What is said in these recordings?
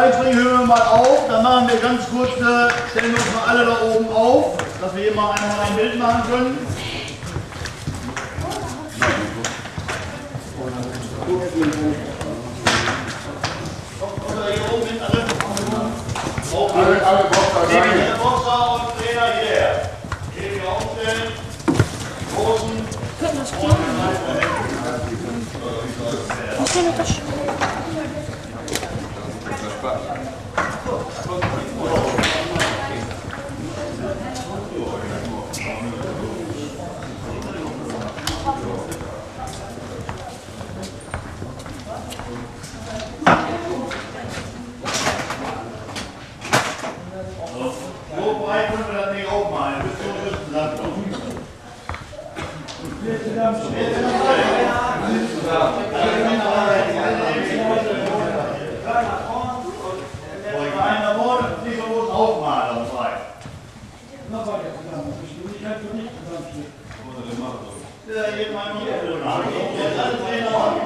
Seilspringen hören wir mal auf. Dann machen wir ganz kurz, stellen wir uns mal alle da oben auf, dass wir hier mal einmal ein Bild machen können. Hier oben sind alle. Alle Boxer und Trainer hierher. Hier wieder aufstellen. Großen. Können wir das klar? Was soll das? So breit können wir das Ding aufmalen. Bis zum höchsten Land kommen. Einer vorne, nicht so groß aufmalen, das frei. Ja, jeden Mal noch hier. Alle Trainer machen.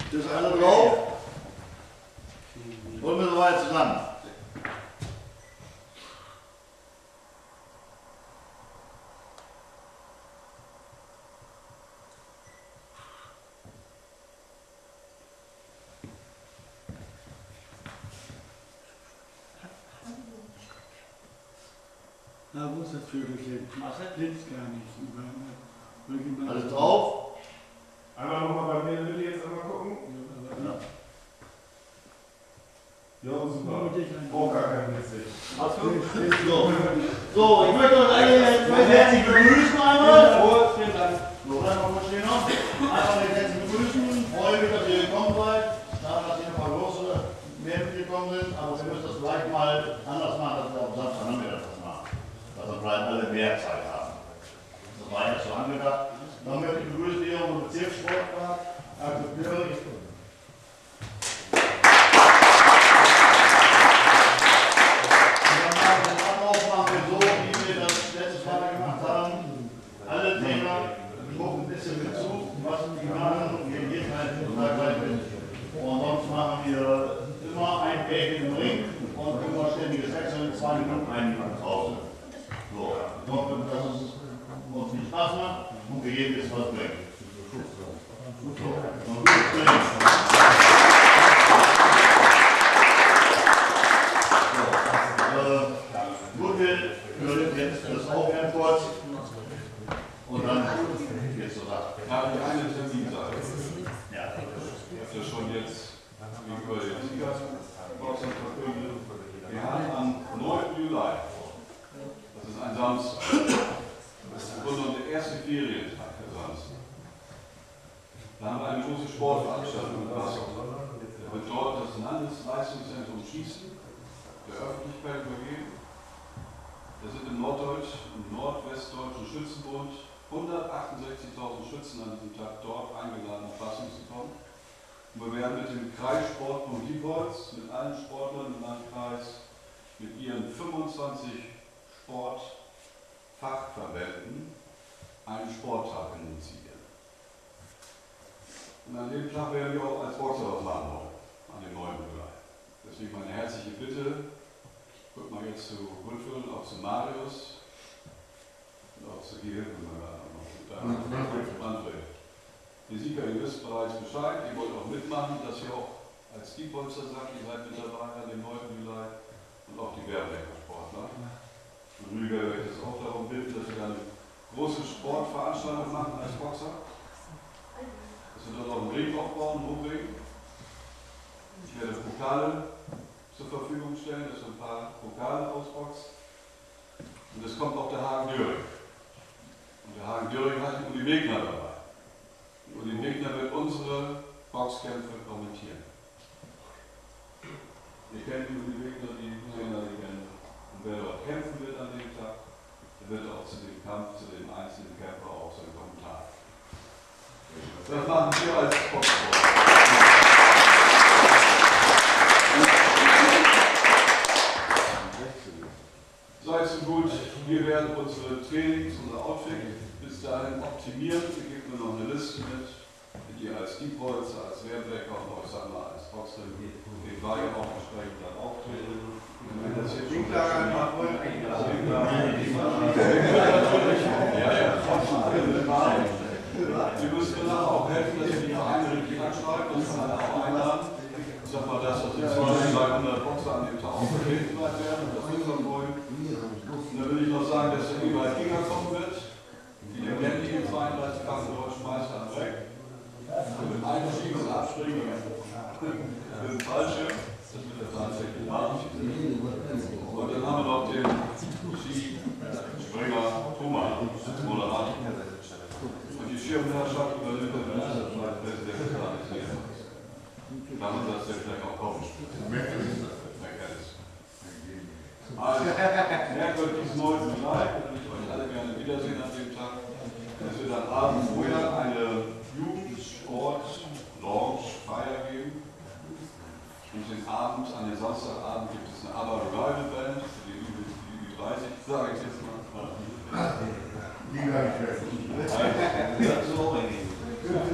Das ist alle drauf. Holen wir so weit zusammen. Na, wo ist das Vögelchen? Blitzt gar nicht. Alles drauf? Einmal nochmal bei mir, Lilly, jetzt einmal gucken. Ja. Ja, super. Oh, gar kein Witzig. So, ich möchte euch alle herzlich begrüßen einmal. So, dann noch stehen noch. Einmal recht herzlich begrüßen. Freue mich, dass ihr gekommen seid. Schade, dass hier ein paar große mehr mitgekommen sind, aber wir müssen das vielleicht mal anders machen, dass wir am Samstag Nachmittag das machen. Dass wir vielleicht alle mehr Zeit haben. Das war ja so angedacht. Dann möchte ich begrüßen hier unseren Bezirkssportrat, Axel Björk. Und sonst machen wir immer ein Päckchen im Ring und immer ständiges Wechseln, 2 Minuten, 1 Minute Pause. So, ich hoffe, dass es uns viel Spaß macht und wir jedem jetzt was bringen. So, gutes Training. Gut, wir übernehmen jetzt das Aufwärmen kurz und dann geht's zur Sache. Ja, die eine Terminsache. Ja. Das ist schon jetzt über den Siegerboxen verkündet. Wir haben am 9. Juli, das ist ein Samstag, das ist im Grunde genommen der erste Ferientag der Samstag. Da haben wir eine große Sportveranstaltung in Passau. Da wird dort das Landesleistungszentrum Schießen der Öffentlichkeit übergeben. Da sind im Norddeutsch- und Nordwestdeutschen Schützenbund 168.000 Schützen an diesem Tag dort eingeladen, nach Passau zu kommen. Und wir werden mit dem Kreissportbund Diepholz, mit allen Sportlern im Landkreis, mit ihren 25 Sportfachverbänden einen Sporttag initiieren. Und an dem Tag werden wir auch als Boxer was machen wollen, an dem 9. Juli. Deswegen meine herzliche Bitte, guckt mal jetzt zu Gundfeld, auch zu Marius und auch zu Gehirn, André. Die Sieger, ihr wisst bereits Bescheid, ihr wollt auch mitmachen, dass ihr auch als Diepholzer sagt, ihr seid mit dabei an dem 9. Juli und auch die Berbecker Sportler. Und Rüdiger werde ich das auch darum bitten, dass wir eine große Sportveranstaltung machen als Boxer. Dass wir dort auch einen Ring aufbauen, einen Hochring. Ich werde Pokale zur Verfügung stellen, dass wir ein paar Pokale ausboxt. Und es kommt auch der Hagen Döring. Und der Hagen Döring hat den Uli Wegner dabei. Und Uli Wegner wird unsere Boxkämpfe kommentieren. Ihr kennt die Uli Wegner, die Trainerlegende. Und wer dort kämpfen wird an dem Tag, der wird auch zu dem Kampf, zu dem einzelnen Kämpfer auch seinen Kommentar. Das machen wir als Boxsport. wir werden unsere Trainings, unser Outfit bis dahin optimieren. Wir geben mir noch eine Liste mit, die als Diepholzer, als Wehrbrecher und Neusandler, als Boxer, den Weihe auch entsprechend dann auftreten. Wenn das jetzt schon Sie müssen mir nachher auch helfen, dass wir die Vereine richtig anschreiben, dass wir alle auch einladen. Ich sag mal, dass das jetzt 200 Boxer an dem Tag auch vertreten werden und das unseren wollen. Und dann will ich noch sagen, dass der Ewald Ginger kommen wird. Die lebendigen 32 Klassen deutschen Meister am Weg. Mit Einschieben und Abspringen. Das ist falsch. Das wird der tatsächlich machen. Und dann haben wir noch den Springer Thomas als Moderator. Und die Schirmherrschaft übernimmt der Ministerpräsident gar nicht mehr. Damit das ja vielleicht auch kommen. Also, merkwürdig diesen 9. Juli, da würde ich euch alle gerne wiedersehen an dem Tag. Es wird am Abend vorher eine Jugendsport-Launch-Feier geben. Und den Abend, an den Samstagabend gibt es eine ABBA Revival Band für die Ü30, sage ich jetzt mal.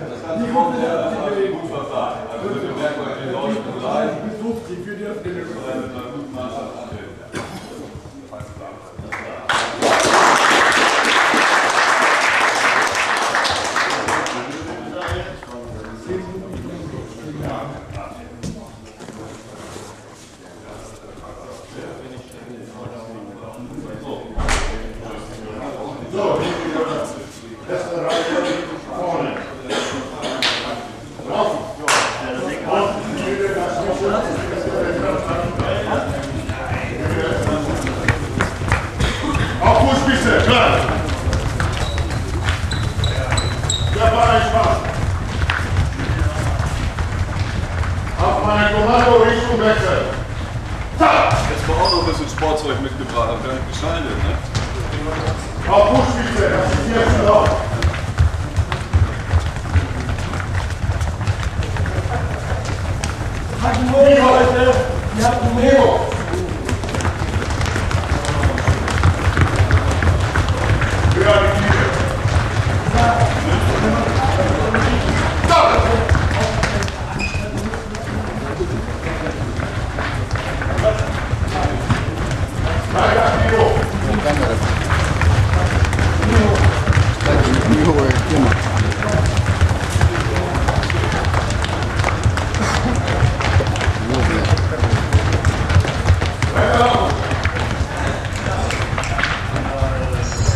Das ganze Wochenende habe ich gut verfahren. Also bitte merkt euch den Leuten bleiben. Bis 50 für die Öffnung. Oder mit einer guten Mannschaft anhören. Jetzt war auch noch ein bisschen Sportzeug mitgebracht, aber gar nicht geschaltet, ne? Auf Fußspitze, das ist jetzt drauf. Leute, ihr habt ein Lego. Ja, die Liebe.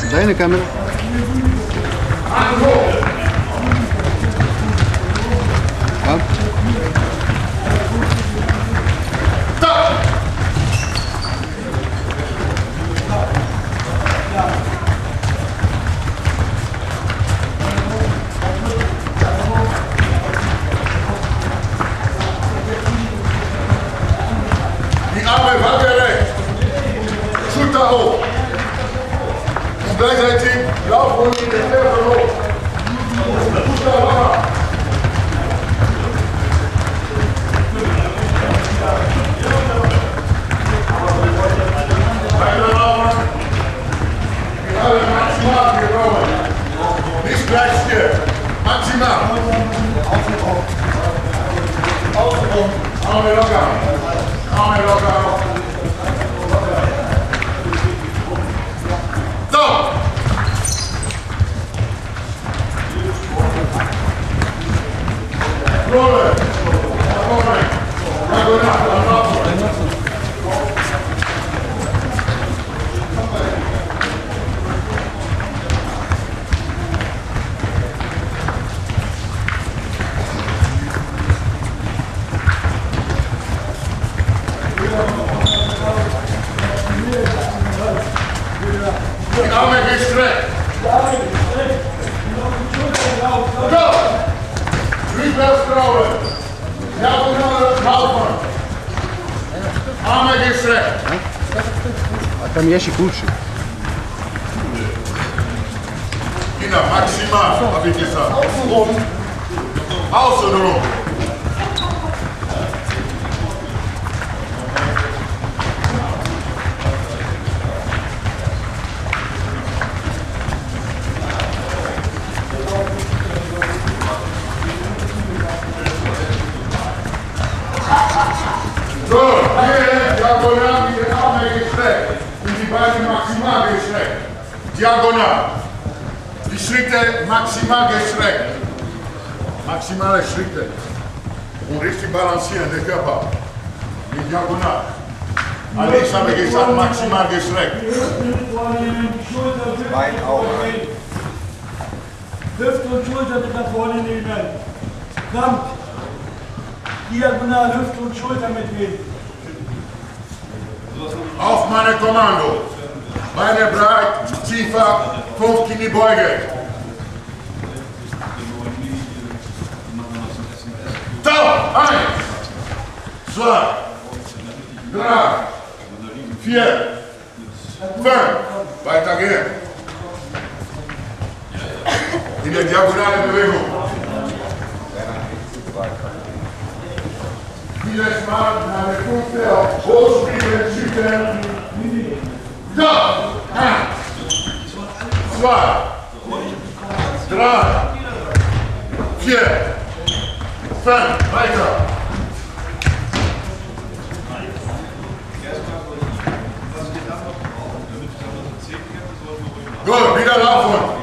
Deine Kamera. Ja. Die Arme waagerecht. Schulter hoch. Gleichzeitig Lauf und die Ferse hoch. Schulter locker. Weiter laufen. Wir haben maximal genommen. Nicht gleich still. Maximal. Arme locker. Arme locker. So! Rolle! Rolle! Die Arme gestreckt. Go! Rückwärts grauen. Ja, und laufen. Arme gestreckt. A tam ješi kuši. Kinder, maximal, habe ich gesagt. Außenrum. Außenrum. Diagonal. Die Schritte maximal gestreckt. Maximale Schritte. Und richtig balancieren, den Körper. Die Diagonal. Alles habe ich gesagt, maximal gestreckt. Bein auf. Hüfte und Schulter mit nach vorne nehmen. Krampf. Diagonal Hüfte und Schulter mitnehmen. Auf meine Kommando. Beine breit, tiefer, 5 Kniebeuge. Top! 1, 2, 3, 4, 5. Weitergehen. In der diagonalen Bewegung. Vieles Mal nach der Punkte hochspringen, schütteln. Ja! 1, 2, 3, 4, 5. Weiter. Gut, wieder laufen.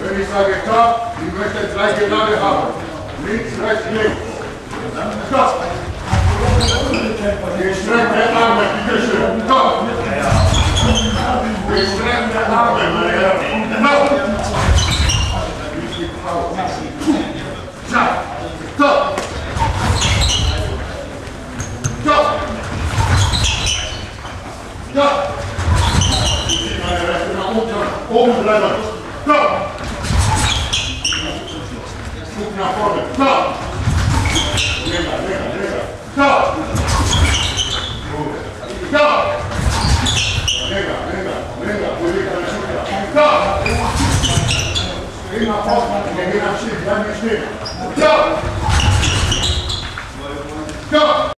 Wenn ich sage Top, ich möchte 3 Gerade haben. Links, rechts, links. Top. Gestreckte Arme, bitte schön. Top. Gestreckte Arme, meine Herren. Top. Top. Top. Top. Meine Rechte nach unten. Oben bleiben. Top. Guck nach vorne. Top. Länger. Top. Top. Länger. Bewegt deine Schulter. Top. Geh nach vorne. Geh nach Schiff. Bleib nicht stehen. Top. Top.